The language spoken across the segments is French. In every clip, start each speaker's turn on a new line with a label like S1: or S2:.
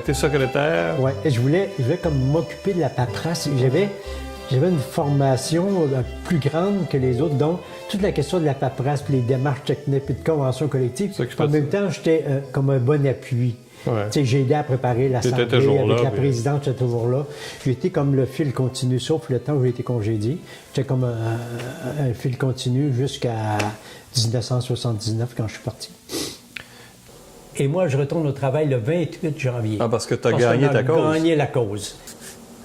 S1: été secrétaire.
S2: Oui, je voulais comme m'occuper de la paperasse. J'avais une formation plus grande que les autres, donc toute la question de la paperasse, puis les démarches techniques, puis de conventions collectives. En même temps, j'étais comme un bon appui.
S1: Ouais.
S2: J'ai aidé à préparer l'assemblée avec la présidente, j'étais toujours là. J'ai été comme le fil continu, sauf le temps où j'ai été congédié. J'étais comme un fil continu jusqu'à 1979, quand je suis parti. Et moi, je retourne au travail le 28 janvier.
S1: Ah, parce que tu as gagné ta cause.
S2: J'ai gagné la cause.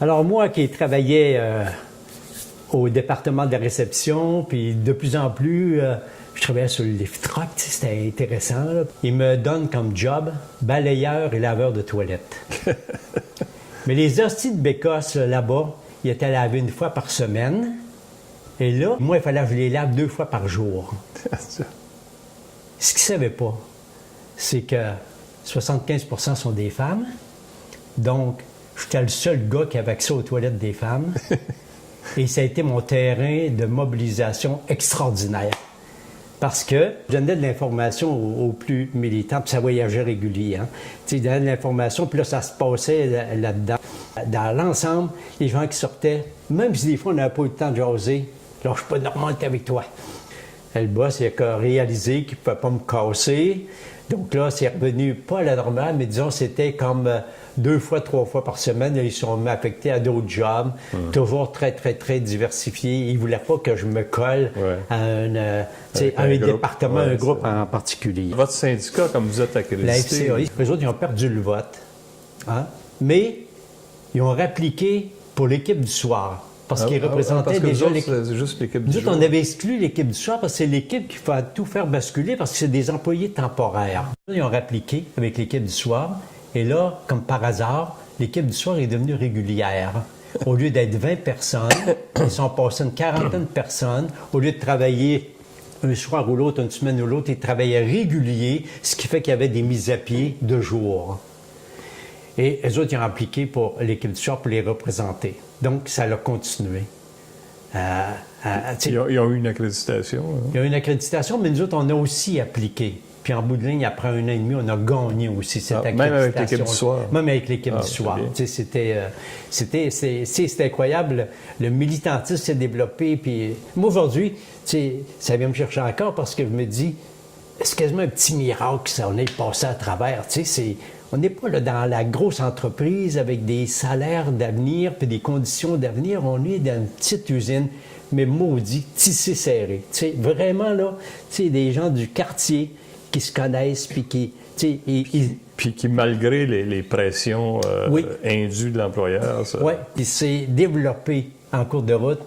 S2: Alors moi qui travaillais au département de la réception, puis de plus en plus, je travaillais sur le lift truck, c'était intéressant. Là. Ils me donnent comme job balayeur et laveur de toilettes. Mais les hosties de bécosse là-bas, ils étaient lavés une fois par semaine. Et là, moi, il fallait que je les lave 2 fois par jour. Ce qu'ils ne savaient pas, c'est que 75% sont des femmes. Donc, j'étais le seul gars qui avait accès aux toilettes des femmes. Et ça a été mon terrain de mobilisation extraordinaire. Parce que je donnais de l'information aux plus militants, puis ça voyageait régulier. Hein. Tu sais, je donnais de l'information, puis là, ça se passait là-dedans. Dans l'ensemble, les gens qui sortaient, même si des fois on n'avait pas eu le temps de jaser, là, je suis pas normal avec toi. Le boss, il a réalisé qu'il ne pouvait pas me casser. Donc là, c'est revenu pas à la normale, mais disons, c'était comme 2 fois, 3 fois par semaine. Là, ils sont affectés à d'autres jobs, toujours très, très, très diversifiés. Ils ne voulaient pas que je me colle à un département, un groupe en particulier.
S1: Votre syndicat, comme vous êtes accrédité...
S2: La FCAI, eux autres, ils ont perdu le vote. Hein? Mais ils ont répliqué pour l'équipe du soir. Parce qu'ils représentaient déjà l'équipe.
S1: Juste l'équipe du
S2: jour. Nous autres, on avait exclu l'équipe du soir parce que c'est l'équipe qui va tout faire basculer parce que c'est des employés temporaires. Ils ont répliqué avec l'équipe du soir. Et là, comme par hasard, l'équipe du soir est devenue régulière. Au lieu d'être 20 personnes, ils sont passés une quarantaine de personnes. Au lieu de travailler un soir ou l'autre, une semaine ou l'autre, ils travaillaient régulier, ce qui fait qu'il y avait des mises à pied de jour. Et eux autres, ils ont appliqué pour l'équipe du soir pour les représenter. Donc, ça a continué.
S1: Ils ont eu une accréditation. Hein?
S2: Ils ont eu une accréditation, mais nous autres, on a aussi appliqué. Puis en bout de ligne, après 1 an et demi, on a gagné aussi cette accréditation.
S1: Même avec l'équipe du soir?
S2: Même avec l'équipe du soir. C'était incroyable. Le militantisme s'est développé. Puis moi, aujourd'hui, ça vient me chercher encore parce que je me dis, c'est quasiment un petit miracle ça, on est passé à travers. On n'est pas là dans la grosse entreprise avec des salaires d'avenir puis des conditions d'avenir. On est dans une petite usine, mais maudit, tissé serré. Vraiment, là, des gens du quartier qui se connaissent puis qui...
S1: Puis qui, malgré les pressions indues de l'employeur...
S2: Oui, puis c'est développé en cours de route.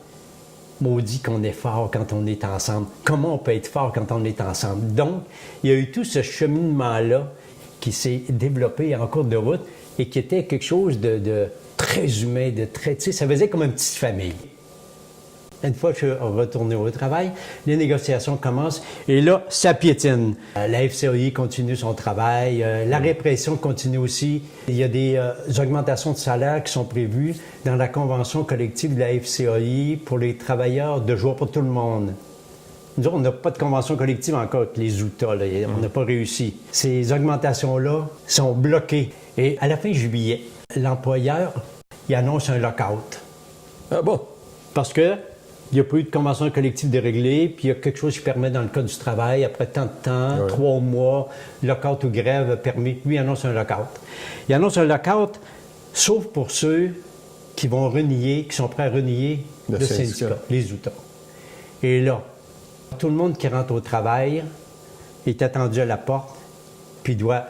S2: Maudit qu'on est fort quand on est ensemble. Comment on peut être fort quand on est ensemble? Donc, il y a eu tout ce cheminement-là qui s'est développé en cours de route et qui était quelque chose de très humain, de très... ça faisait comme une petite famille. Une fois que je suis retourné au travail, les négociations commencent et là, ça piétine. La FCAI continue son travail, la répression continue aussi. Il y a des augmentations de salaire qui sont prévues dans la convention collective de la FCAI pour les travailleurs de jour, pour tout le monde. Nous autres, on n'a pas de convention collective encore avec les Outahs, là. On n'a pas réussi. Ces augmentations-là sont bloquées. Et à la fin juillet, l'employeur, il annonce un lock-out.
S1: Ah bon?
S2: Parce que il n'y a pas eu de convention collective déréglée, puis il y a quelque chose qui permet dans le Code du travail, après tant de temps, 3 mois, lock-out ou grève permis, lui il annonce un lock-out. Il annonce un lock-out, sauf pour ceux qui vont renier, qui sont prêts à renier le syndicat, les Outahs. Et là, tout le monde qui rentre au travail est attendu à la porte, puis doit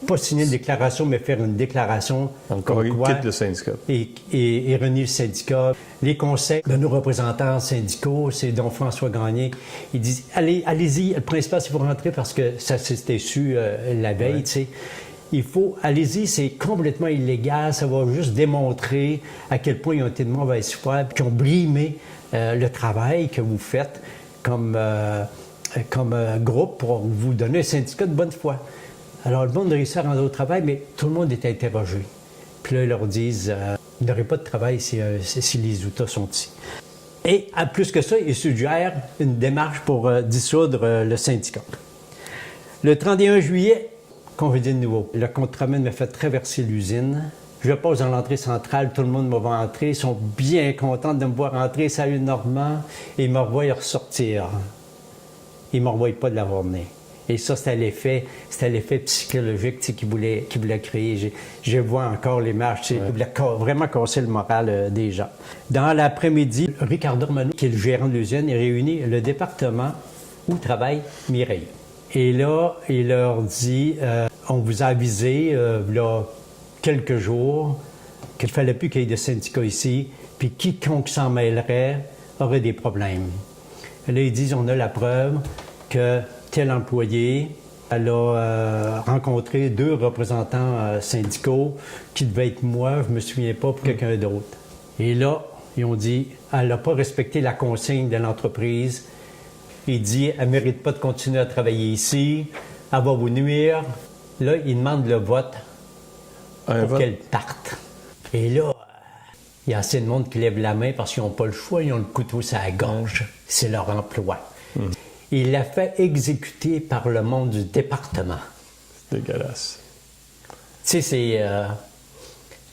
S2: pas signer une déclaration, mais faire une déclaration.
S1: Encore, il quitte le syndicat.
S2: Et renie le syndicat. Les conseils de nos représentants syndicaux, c'est dont François Gagné, ils disent allez-y, le principal, c'est pour rentrer parce que ça s'était su la veille, tu sais. Il faut, allez-y, c'est complètement illégal, ça va juste démontrer à quel point ils ont été de mauvaise foi, puis qu'ils ont brimé le travail que vous faites comme groupe pour vous donner un syndicat de bonne foi. Alors, le monde réussit à rentrer au travail, mais tout le monde est interrogé. Puis là, ils leur disent il n'y aurait pas de travail si les Outahs sont ici. Et plus que ça, ils suggèrent une démarche pour dissoudre le syndicat. Le 31 juillet, congédié de nouveau. Le contremaître me fait traverser l'usine. Je passe dans l'entrée centrale, tout le monde me voit entrer. Ils sont bien contents de me voir entrer. Salut Normand. Et ils me revoient ressortir. Ils ne me revoient pas de la journée. Et ça, c'était l'effet psychologique qu'il voulait créer. Je vois encore l'image. Il voulait vraiment casser le moral des gens. Dans l'après-midi, Ricardo Romano, qui est le gérant de l'usine, il réunit le département où travaille Mireille. Et là, il leur dit, on vous a avisé, il y a quelques jours, qu'il ne fallait plus qu'il y ait de syndicats ici, puis quiconque s'en mêlerait aurait des problèmes. Et là, ils disent, on a la preuve que tel employé, elle a rencontré 2 représentants syndicaux qui devaient être moi, je ne me souviens pas, pour quelqu'un d'autre. Et là, ils ont dit, elle n'a pas respecté la consigne de l'entreprise. Il dit, elle ne mérite pas de continuer à travailler ici, elle va vous nuire. Là, il demande le vote pour qu'elle parte. Et là, il y a assez de monde qui lève la main parce qu'ils n'ont pas le choix, ils ont le couteau sur la gorge. C'est leur emploi. Il l'a fait exécuter par le monde du département.
S1: C'est dégueulasse.
S2: Tu sais, c'est...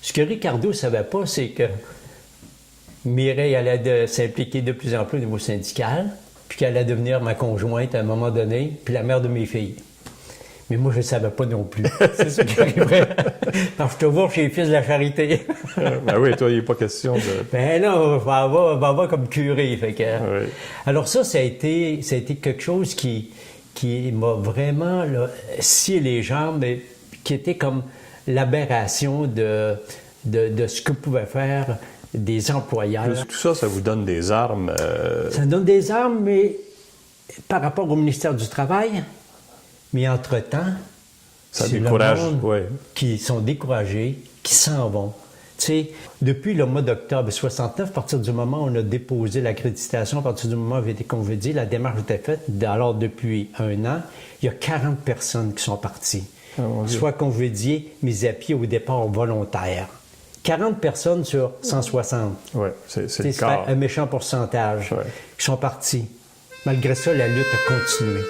S2: ce que Ricardo ne savait pas, c'est que Mireille allait s'impliquer de plus en plus au niveau syndical, puis qu'elle allait devenir ma conjointe à un moment donné, puis la mère de mes filles. Mais moi, je ne savais pas non plus. C'est ce qui arriverait. Alors, je te vois chez les Fils de la Charité.
S1: Ben oui, toi, il n'est pas question de...
S2: Ben là, on va avoir comme curé. Fait que...
S1: Oui.
S2: Alors ça a été quelque chose qui m'a vraiment scié les jambes, mais qui était comme l'aberration de ce que pouvaient faire des employeurs.
S1: Tout ça, ça vous donne des armes.
S2: Ça donne des armes, mais par rapport au ministère du Travail, mais entre-temps,
S1: ça
S2: c'est
S1: décourage,
S2: le monde
S1: oui.
S2: qui sont découragés, qui s'en vont. Tu sais, depuis le mois d'octobre 69, à partir du moment où on a déposé l'accréditation, à partir du moment où j'ai été congédié, la démarche était faite. Alors, depuis 1 an, il y a 40 personnes qui sont parties. Soit congédiées, mises à pied au départ volontaire. 40 personnes sur 160.
S1: Oui, c'est le
S2: C'est
S1: quart.
S2: un méchant pourcentage qui sont partis. Malgré ça, la lutte a continué.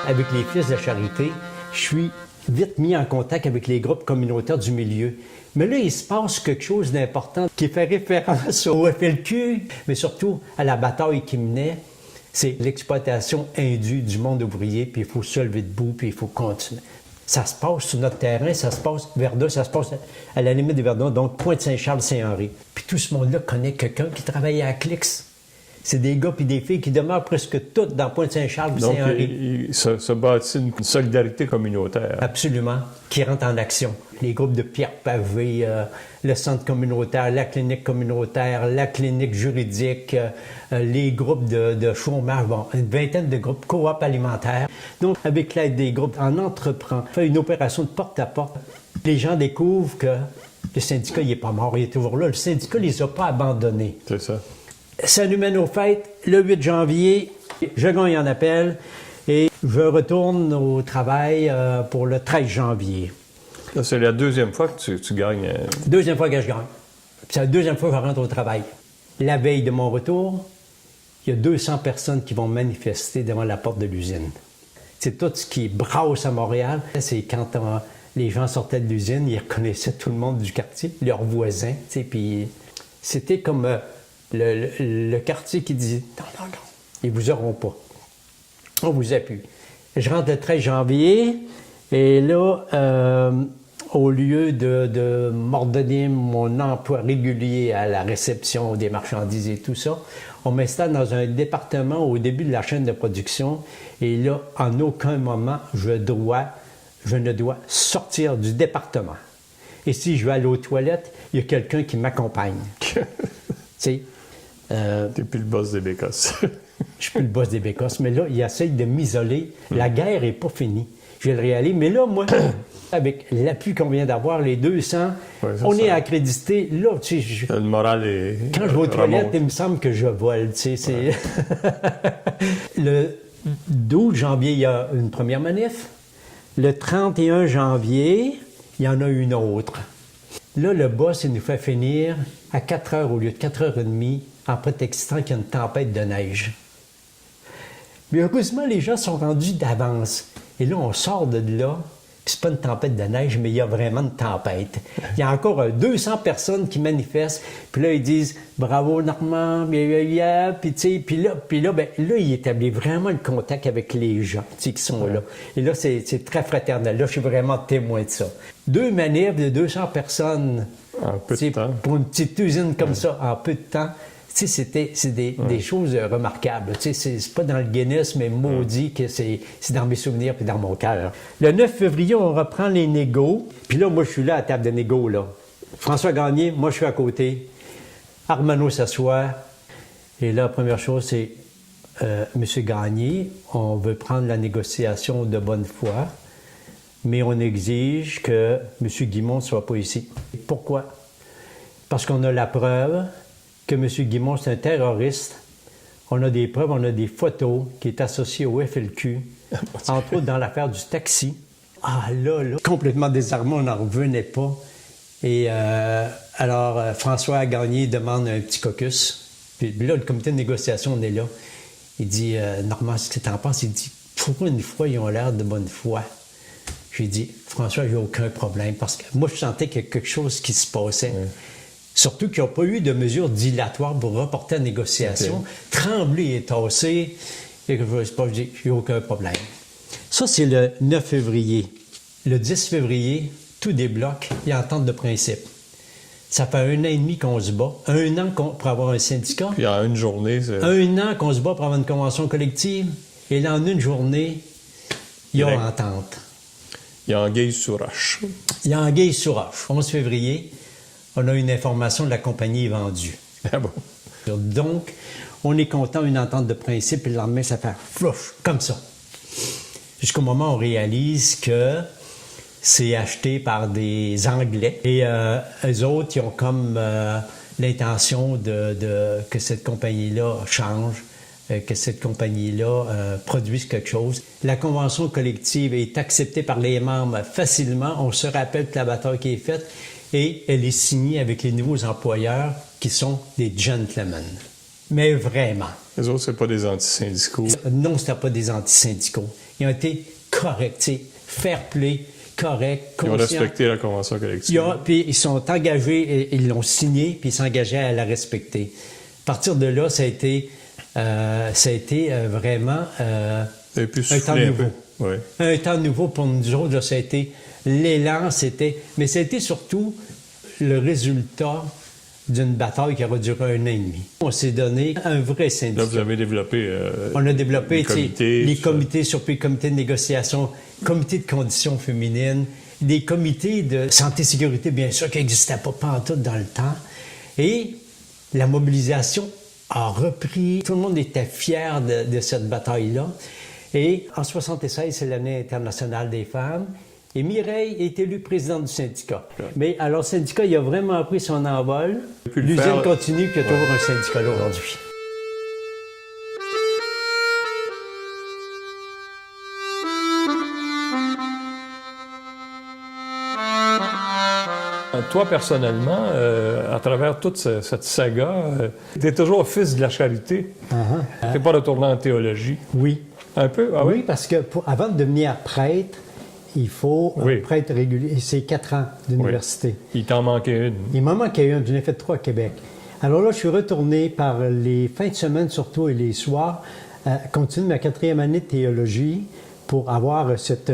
S2: Avec les Fils de la Charité, je suis vite mis en contact avec les groupes communautaires du milieu. Mais là, il se passe quelque chose d'important qui fait référence au FLQ, mais surtout à la bataille qui menait. C'est l'exploitation indue du monde ouvrier, puis il faut se lever debout, puis il faut continuer. Ça se passe sur notre terrain, ça se passe Verdun, ça se passe à la limite de Verdun, donc Pointe-Saint-Charles-Saint-Henri. Puis tout ce monde-là connaît quelqu'un qui travaillait à Clix. C'est des gars puis des filles qui demeurent presque toutes dans Pointe-Saint-Charles et Saint-Henri.
S1: Donc, se bâtit une solidarité communautaire.
S2: Absolument, qui rentre en action. Les groupes de Pierre Pavé, le centre communautaire, la clinique communautaire, la clinique juridique, les groupes de chômage, bon, une vingtaine de groupes coop alimentaires. Donc, avec l'aide des groupes, on entreprend, fait une opération de porte-à-porte. Les gens découvrent que le syndicat, il n'est pas mort, il est toujours là. Le syndicat ne les a pas abandonnés.
S1: C'est ça.
S2: Ça nous mène aux fêtes. Le 8 janvier, je gagne en appel et je retourne au travail pour le 13 janvier.
S1: Là, c'est la deuxième fois que tu gagnes.
S2: Deuxième fois que je gagne. C'est la deuxième fois que je rentre au travail. La veille de mon retour, il y a 200 personnes qui vont manifester devant la porte de l'usine. C'est tout ce qui brasse à Montréal. C'est quand les gens sortaient de l'usine, ils reconnaissaient tout le monde du quartier, leurs voisins. Puis c'était comme... Le quartier qui dit « Non, ils vous auront pas. On vous appuie. » Je rentre le 13 janvier et là, au lieu de m'ordonner mon emploi régulier à la réception des marchandises et tout ça, on m'installe dans un département au début de la chaîne de production et là, en aucun moment, je ne dois sortir du département. Et si je vais aller aux toilettes, il y a quelqu'un qui m'accompagne. Tu sais,
S1: T'es plus le boss des Bécosses.
S2: Je suis plus le boss des Bécosses, mais là, il essaye de m'isoler. La guerre n'est pas finie. Je vais le réaliser. Mais là, moi, avec l'appui qu'on vient d'avoir, les 200, on est accrédité. Là, tu sais,
S1: le moral est...
S2: Quand je vais aux toilettes, il me semble que je vole. Tu sais, Le 12 janvier, il y a une première manif. Le 31 janvier, il y en a une autre. Là, le boss, il nous fait finir à 4 heures au lieu de 4h30 en prétextant qu'il y a une tempête de neige. Mais heureusement, les gens sont rendus d'avance. Et là, on sort de là, puis c'est pas une tempête de neige, mais il y a vraiment une tempête. Il y a encore 200 personnes qui manifestent, puis là, ils disent « Bravo, Normand, puis tu sais, puis là, il établit vraiment le contact avec les gens, tu sais, qui sont là. Et là, c'est très fraternel. Là, je suis vraiment témoin de ça. 2 manifs de 200 personnes
S1: en peu de temps.
S2: Pour une petite usine comme ça, en peu de temps. Tu sais, c'est des choses remarquables. Tu sais, c'est pas dans le Guinness, mais maudit que c'est dans mes souvenirs puis dans mon cœur. Le 9 février, on reprend les négos. Puis là, moi, je suis là à la table de négo, là. François Gagné, moi, je suis à côté. Armano s'assoit. Et là, la première chose, c'est Monsieur Gagné, on veut prendre la négociation de bonne foi, mais on exige que M. Guimond ne soit pas ici. Pourquoi? Parce qu'on a la preuve que M. Guimond, c'est un terroriste. On a des preuves, on a des photos qui est associées au FLQ, entre autres dans l'affaire du taxi. Ah là, complètement désarmé, on n'en revenait pas. Et alors, François Gagné demande un petit caucus. Puis là, le comité de négociation, on est là. Il dit, Normand, ce que tu en penses? Il dit, pour une fois, ils ont l'air de bonne foi. J'ai dit, François, il n'y a aucun problème. Parce que moi, je sentais qu'il y a quelque chose qui se passait. Surtout qu'ils n'ont pas eu de mesures dilatoires pour reporter la négociation. Tremblay est tassé. Et que je sais pas, je dis, il n'y a aucun problème. Ça, c'est le 9 février. Le 10 février, tout débloque, il y a entente de principe. Ça fait 1 an et demi qu'on se bat. 1 an pour avoir un syndicat.
S1: Puis en une journée, c'est...
S2: 1 an qu'on se bat pour avoir une convention collective. Et là, en une journée, il y a entente.
S1: Il y a anguille sous roche.
S2: Il y a anguille sous roche. 11 février, on a une information de la compagnie est vendue.
S1: Ah bon?
S2: Donc, on est content d'une entente de principe, et le lendemain, ça fait flouche, comme ça. Jusqu'au moment où on réalise que c'est acheté par des Anglais. Et eux autres, ils ont comme l'intention que cette compagnie-là change, que cette compagnie-là produise quelque chose. La convention collective est acceptée par les membres facilement. On se rappelle que la bataille qui est faite, et elle est signée avec les nouveaux employeurs qui sont des gentlemen. Mais vraiment.
S1: Les autres, c'est pas des antisyndicaux.
S2: Non, c'était pas des antisyndicaux. Ils ont été corrects, fair play, corrects, conscients.
S1: Ils ont respecté la convention collective.
S2: Puis ils sont engagés, et ils l'ont signée, puis ils s'engageaient à la respecter. À partir de là, ça a été vraiment un temps nouveau.
S1: Oui.
S2: Un temps nouveau pour nous autres, là, ça a été l'élan, mais ça a été surtout le résultat d'une bataille qui aura duré 1 an et demi. On s'est donné un vrai syndicat.
S1: Là, vous avez développé...
S2: on a développé les comités les comités de négociation, comités de conditions féminines, des comités de santé-sécurité, bien sûr, qui n'existaient pas pantoute dans le temps. Et la mobilisation a repris. Tout le monde était fier de cette bataille-là. Et en 1976, c'est l'année internationale des femmes. Et Mireille est élue présidente du syndicat. Ouais. Mais alors, le syndicat, il a vraiment pris son envol. L'usine continue, puis il y a toujours un syndicat là aujourd'hui.
S1: Toi, personnellement, à travers toute cette saga, tu es toujours fils de la charité. Tu n'es pas retourné en théologie.
S2: Oui.
S1: Un peu? Ah oui?
S2: Oui, parce que avant de devenir prêtre, il faut un prêtre régulier. C'est 4 ans d'université.
S1: Oui. Il t'en manquait une.
S2: Il m'en manquait une. J'en ai fait 3 à Québec. Alors là, je suis retourné par les fins de semaine surtout et les soirs, continuer ma 4e année de théologie pour avoir cette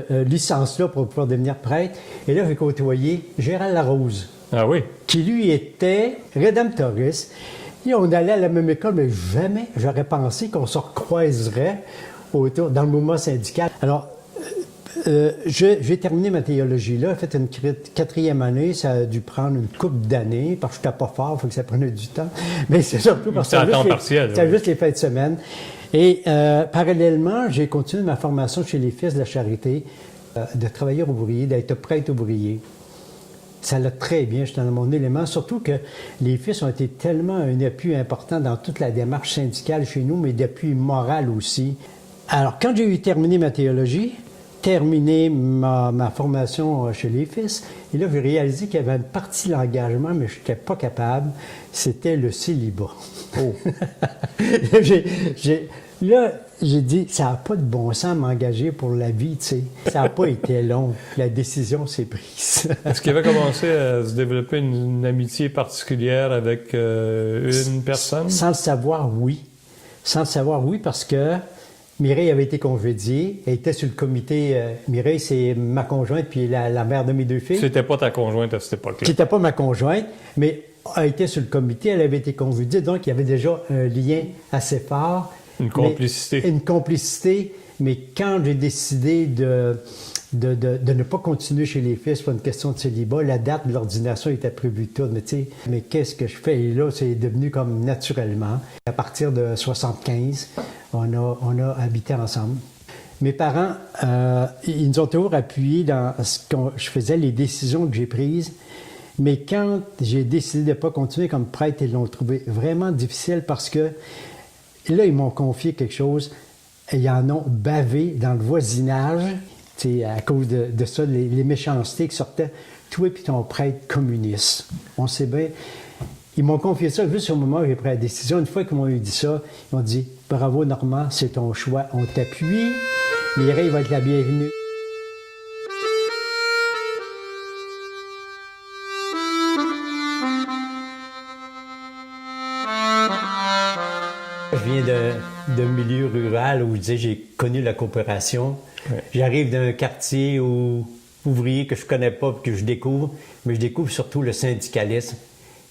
S2: licence-là pour pouvoir devenir prêtre. Et là, j'ai côtoyé Gérald Larose.
S1: Ah oui? Qui,
S2: lui, était rédemptoriste. Et on allait à la même école, mais jamais j'aurais pensé qu'on se recroiserait dans le mouvement syndical. Alors, j'ai terminé ma théologie là, j'ai fait une 4e année, ça a dû prendre une couple d'années, parce que je n'étais pas fort, il faut que ça prenne du temps. Mais c'est surtout parce que c'était juste les fins de semaine. Et parallèlement, j'ai continué ma formation chez les Fils de la Charité, de travailleur ouvrier, d'être prêtre ouvrier. Ça l'a très bien, j'étais dans mon élément, surtout que les Fils ont été tellement un appui important dans toute la démarche syndicale chez nous, mais d'appui moral aussi. Alors, quand j'ai eu terminé ma théologie, terminé ma formation chez les Fils. Et là, j'ai réalisé qu'il y avait une partie de l'engagement, mais je n'étais pas capable. C'était le célibat.
S1: Oh.
S2: Là, j'ai dit, ça n'a pas de bon sens m'engager pour la vie, tu sais. Ça n'a pas été long. La décision s'est prise.
S1: Est-ce qu'il avait commencé à se développer une amitié particulière avec une personne?
S2: Sans le savoir, oui. Sans le savoir, oui, parce que Mireille avait été congédiée. Elle était sur le comité. Mireille, c'est ma conjointe, puis la mère de mes 2 filles.
S1: C'était pas ta conjointe à cette époque-là?
S2: Qui n'était pas ma conjointe, mais elle était sur le comité. Elle avait été congédiée, donc il y avait déjà un lien assez fort.
S1: Une complicité.
S2: Une complicité, mais quand j'ai décidé de ne pas continuer chez les Fils pour une question de célibat, la date de l'ordination était prévue toute, mais tu sais, mais qu'est-ce que je fais? Et là, c'est devenu comme naturellement. À partir de 75, on a habité ensemble. Mes parents, ils nous ont toujours appuyés dans ce que je faisais, les décisions que j'ai prises. Mais quand j'ai décidé de ne pas continuer comme prêtre, ils l'ont trouvé vraiment difficile parce que là, ils m'ont confié quelque chose. Ils en ont bavé dans le voisinage, à cause de ça, les méchancetés qui sortaient. Toi et ton prêtre communiste. On sait bien. Ils m'ont confié ça juste au moment où j'ai pris la décision. Une fois qu'ils m'ont dit ça, ils m'ont dit « Bravo Normand, c'est ton choix. On t'appuie. Mireille va être la bienvenue. » Je viens d'un milieu rural où j'ai connu la coopération. Ouais. J'arrive d'un quartier ouvrier que je connais pas et que je découvre, mais je découvre surtout le syndicalisme,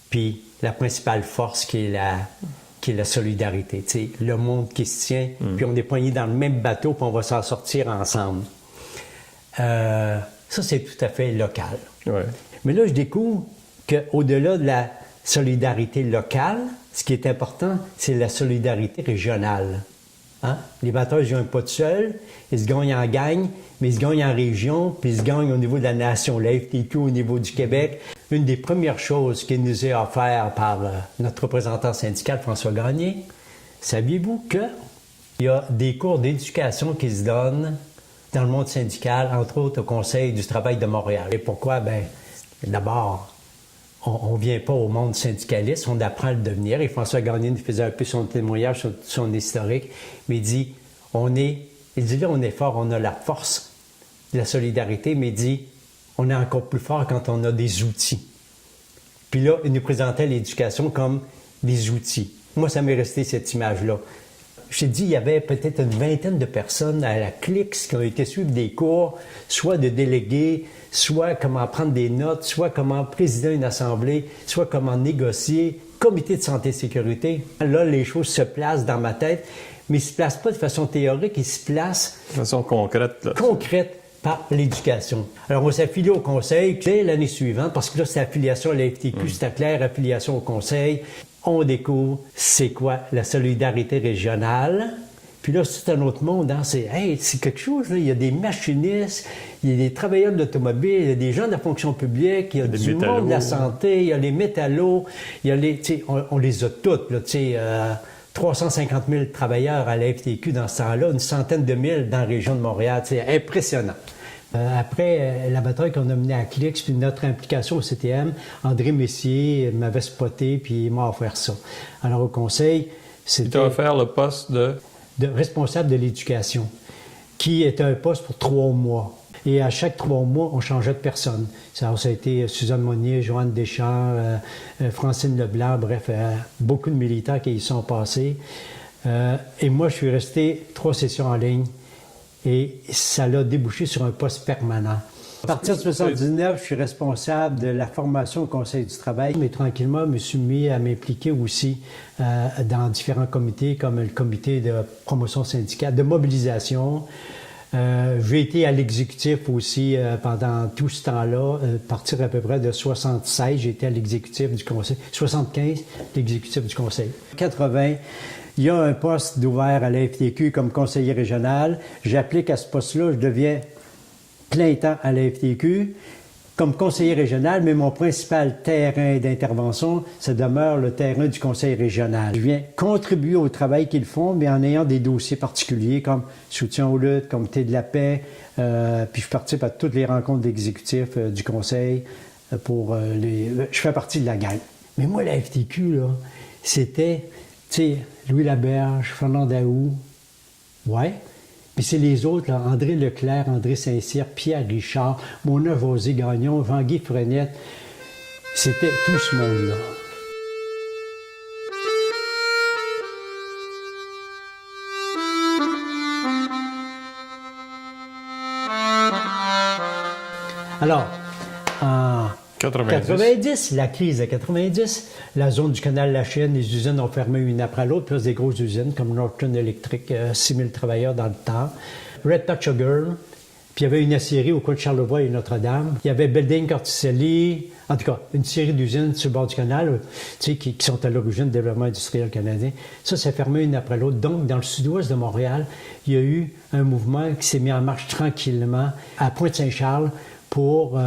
S2: puis la principale force qui est la solidarité. Tu sais, le monde qui se tient, puis on est poignés dans le même bateau, puis on va s'en sortir ensemble. Ça, c'est tout à fait local.
S1: Ouais.
S2: Mais là, je découvre qu'au-delà de la solidarité locale, ce qui est important, c'est la solidarité régionale. Hein? Les batteurs ne se gagnent pas tout seuls, ils se gagnent en gang, mais ils se gagnent en région, puis ils se gagnent au niveau de la nation, la FTQ au niveau du Québec. Une des premières choses qui nous est offerte par notre représentant syndical, François Gagné, saviez-vous qu'il y a des cours d'éducation qui se donnent dans le monde syndical, entre autres au Conseil du travail de Montréal. Et pourquoi? Bien, d'abord, on ne vient pas au monde syndicaliste, on apprend à le devenir. Et François Gagné nous faisait un peu son témoignage sur son historique, mais il dit, on est fort, on a la force de la solidarité, mais il dit, on est encore plus fort quand on a des outils. Puis là, il nous présentait l'éducation comme des outils. Moi, ça m'est resté cette image-là. Je t'ai dit, il y avait peut-être une vingtaine de personnes à la CLIX qui ont été suivre des cours, soit de délégués, soit comment prendre des notes, soit comment présider une assemblée, soit comment négocier, comité de santé et sécurité. Là, les choses se placent dans ma tête, mais ils ne se placent pas de façon théorique, ils se placent
S1: de façon concrète. Là.
S2: Concrète par l'éducation. Alors, on s'est affilié au conseil l'année suivante, parce que là, c'est affiliation à la FTQ, c'était clair, affiliation au conseil. On découvre c'est quoi la solidarité régionale. Puis là, c'est un autre monde. Hein? C'est quelque chose. Là. Il y a des machinistes, il y a des travailleurs de l'automobile, il y a des gens de la fonction publique, il y a du monde de la santé, il y a les métallos, il y a les... On les a toutes. Là, 350 000 travailleurs à la FTQ dans ce temps-là, une centaine de mille dans la région de Montréal. C'est impressionnant. Après la bataille qu'on a menée à Clix, puis notre implication au CTM, André Messier m'avait spoté, puis il m'a offert ça. Alors au conseil, c'était...
S1: Il t'a offert le poste de
S2: responsable de l'éducation, qui était un poste pour 3 mois. Et à chaque 3 mois, on changeait de personne. Ça a été Suzanne Monnier, Joanne Deschamps, Francine Leblanc, bref, beaucoup de militaires qui y sont passés. Et moi, je suis resté 3 sessions en ligne. Et ça l'a débouché sur un poste permanent. À partir de 1979, je suis responsable de la formation au Conseil du travail, mais tranquillement, je me suis mis à m'impliquer aussi dans différents comités, comme le comité de promotion syndicale, de mobilisation. J'ai été à l'exécutif aussi pendant tout ce temps-là, à partir à peu près de 76, j'ai été à l'exécutif du Conseil. 75, l'exécutif du Conseil. 80, il y a un poste d'ouvert à la FTQ comme conseiller régional. J'applique à ce poste-là, je deviens plein temps à la FTQ. comme conseiller régional, mais mon principal terrain d'intervention, ça demeure le terrain du conseil régional. Je viens contribuer au travail qu'ils font, mais en ayant des dossiers particuliers comme soutien aux luttes, comité de la paix, puis je participe à toutes les rencontres d'exécutifs du conseil je fais partie de la gang. Mais moi, la FTQ, là, c'était, tu sais, Louis Laberge, Fernand Daou, ouais. Puis c'est les autres, là, André Leclerc, André Saint-Cyr, Pierre Richard, Mona José-Gagnon, Jean-Guy Frenette. C'était tout ce monde-là. Alors, en 90, la crise de 90, la zone du canal de la Chine, les usines ont fermé une après l'autre, plus des grosses usines comme Norton Electric, 6 000 travailleurs dans le temps. Red Touch Sugar, puis il y avait une aciérie au coin de Charlevoix et Notre-Dame. Il y avait Belding Corticelli, en tout cas, une série d'usines sur le bord du canal, tu sais, qui sont à l'origine du développement industriel canadien. Ça s'est fermé une après l'autre. Donc, dans le sud-ouest de Montréal, il y a eu un mouvement qui s'est mis en marche tranquillement à Pointe-Saint-Charles pour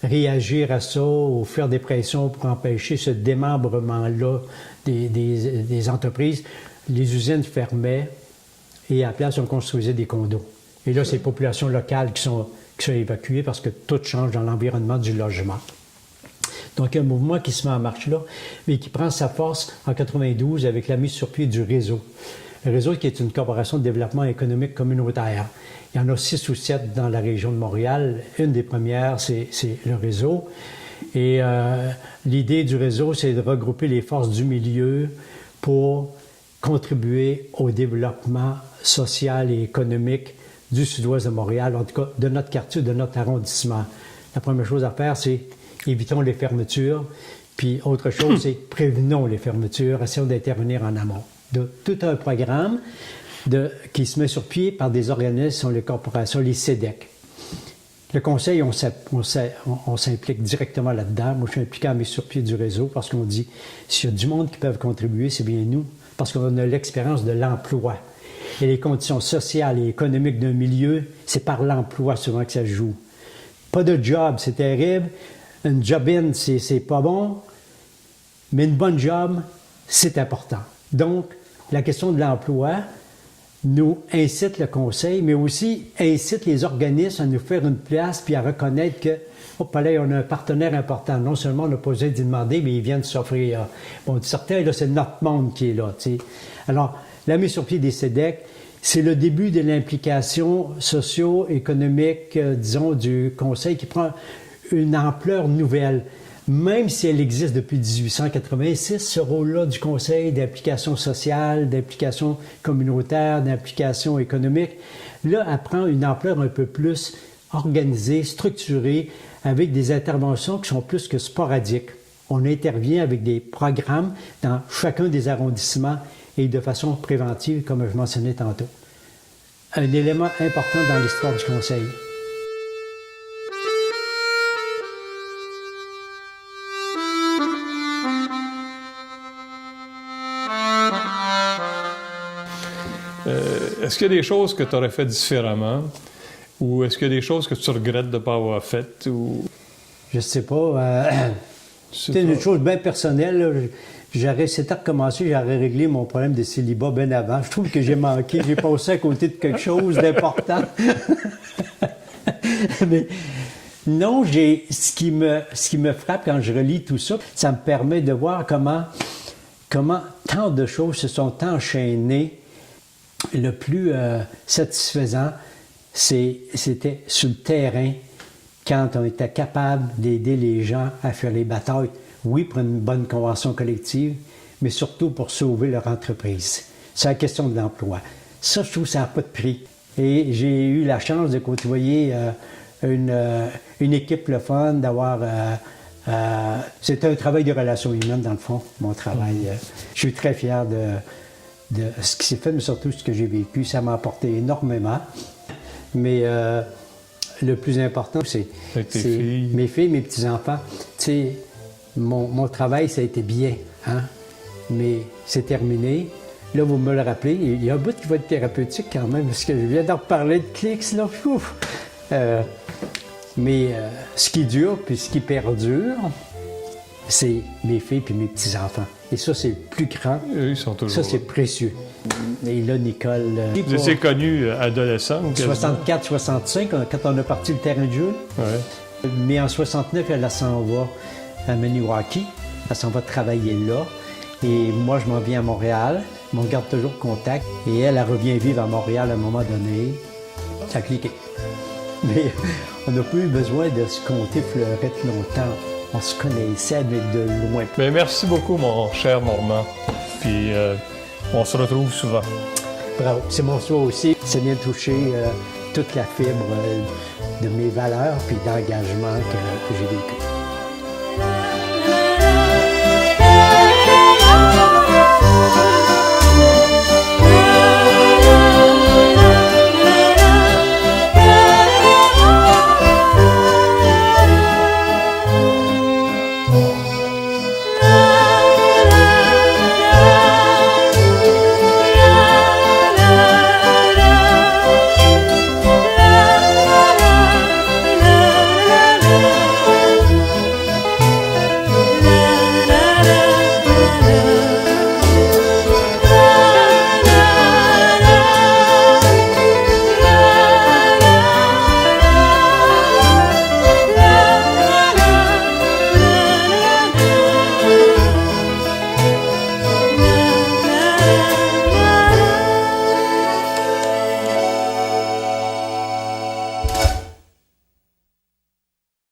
S2: réagir à ça ou faire des pressions pour empêcher ce démembrement-là des entreprises. Les usines fermaient et à la place, on construisait des condos. Et là, c'est les populations locales qui sont évacuées parce que tout change dans l'environnement du logement. Donc, il y a un mouvement qui se met en marche là, mais qui prend sa force en 92 avec la mise sur pied du réseau. Le réseau qui est une corporation de développement économique communautaire. Il y en a 6 ou 7 dans la région de Montréal. Une des premières, c'est le réseau. Et l'idée du réseau, c'est de regrouper les forces du milieu pour contribuer au développement social et économique du sud-ouest de Montréal, en tout cas de notre quartier, de notre arrondissement. La première chose à faire, c'est évitons les fermetures. Puis autre chose, c'est prévenons les fermetures, essayons d'intervenir en amont. De tout un programme qui se met sur pied par des organismes, les corporations, les CEDEC. Le conseil, on s'implique directement là-dedans. Moi, je suis impliqué à mettre sur pied du réseau parce qu'on dit, s'il y a du monde qui peuvent contribuer, c'est bien nous, parce qu'on a l'expérience de l'emploi. Et les conditions sociales et économiques d'un milieu, c'est par l'emploi souvent que ça se joue. Pas de job, c'est terrible. Une job-in, c'est pas bon. Mais une bonne job, c'est important. Donc, la question de l'emploi nous incite le conseil, mais aussi incite les organismes à nous faire une place puis à reconnaître que, là, on a un partenaire important. Non seulement on n'a pas besoin d'y demander, mais ils viennent s'offrir. Bon, certains, là, c'est notre monde qui est là, tu sais. Alors, la mise sur pied des CEDEC, c'est le début de l'implication socio-économique, disons, du conseil qui prend une ampleur nouvelle. Même si elle existe depuis 1886, ce rôle-là du conseil d'implication sociale, d'implication communautaire, d'implication économique, là, elle prend une ampleur un peu plus organisée, structurée, avec des interventions qui sont plus que sporadiques. On intervient avec des programmes dans chacun des arrondissements et de façon préventive, comme je mentionnais tantôt. Un élément important dans l'histoire du conseil.
S1: Est-ce qu'il y a des choses que tu aurais fait différemment? Ou est-ce qu'il y a des choses que tu regrettes de ne pas avoir faites? Ou...
S2: Je sais pas. C'est une chose bien personnelle. Là. C'était recommencé, j'aurais réglé mon problème de célibat bien avant. Je trouve que j'ai manqué, j'ai passé à côté de quelque chose d'important. Mais non, ce qui me frappe quand je relis tout ça, ça me permet de voir comment tant de choses se sont enchaînées. Le plus satisfaisant, c'était sur le terrain, quand on était capable d'aider les gens à faire les batailles, oui, pour une bonne convention collective, mais surtout pour sauver leur entreprise. C'est la question de l'emploi. Ça, je trouve que ça n'a pas de prix. Et j'ai eu la chance de côtoyer une équipe le fun, d'avoir... c'était un travail de relations humaines, dans le fond, mon travail. Je suis très fier de ce qui s'est fait, mais surtout ce que j'ai vécu. Ça m'a apporté énormément. Mais le plus important, c'est mes filles, mes petits-enfants. Tu sais, mon travail, ça a été bien, hein? Mais c'est terminé. Là, vous me le rappelez, il y a un bout qui va être thérapeutique quand même, parce que je viens d'en reparler de clics, là. Mais ce qui dure puis ce qui perdure, c'est mes filles puis mes petits-enfants. Et ça, c'est le plus grand.
S1: Eux, ils sont toujours
S2: Ça, c'est
S1: là.
S2: précieux. Et là, Nicole...
S1: Vous étiez connue adolescente? quasiment?
S2: 64-65, quand on a parti le terrain de jeu.
S1: Ouais.
S2: Mais en 69, elle s'en va à Maniwaki. Elle s'en va travailler là. Et moi, je m'en viens à Montréal. On garde toujours contact. Et elle revient vivre à Montréal à un moment donné. Ça a cliqué. Mais on n'a pas eu besoin de se compter fleurette longtemps. On se connaissait, mais de loin.
S1: Mais merci beaucoup, mon cher Normand. Puis on se retrouve souvent.
S2: Bravo. C'est mon choix aussi. Ça vient toucher toute la fibre de mes valeurs puis d'engagement que j'ai vécu.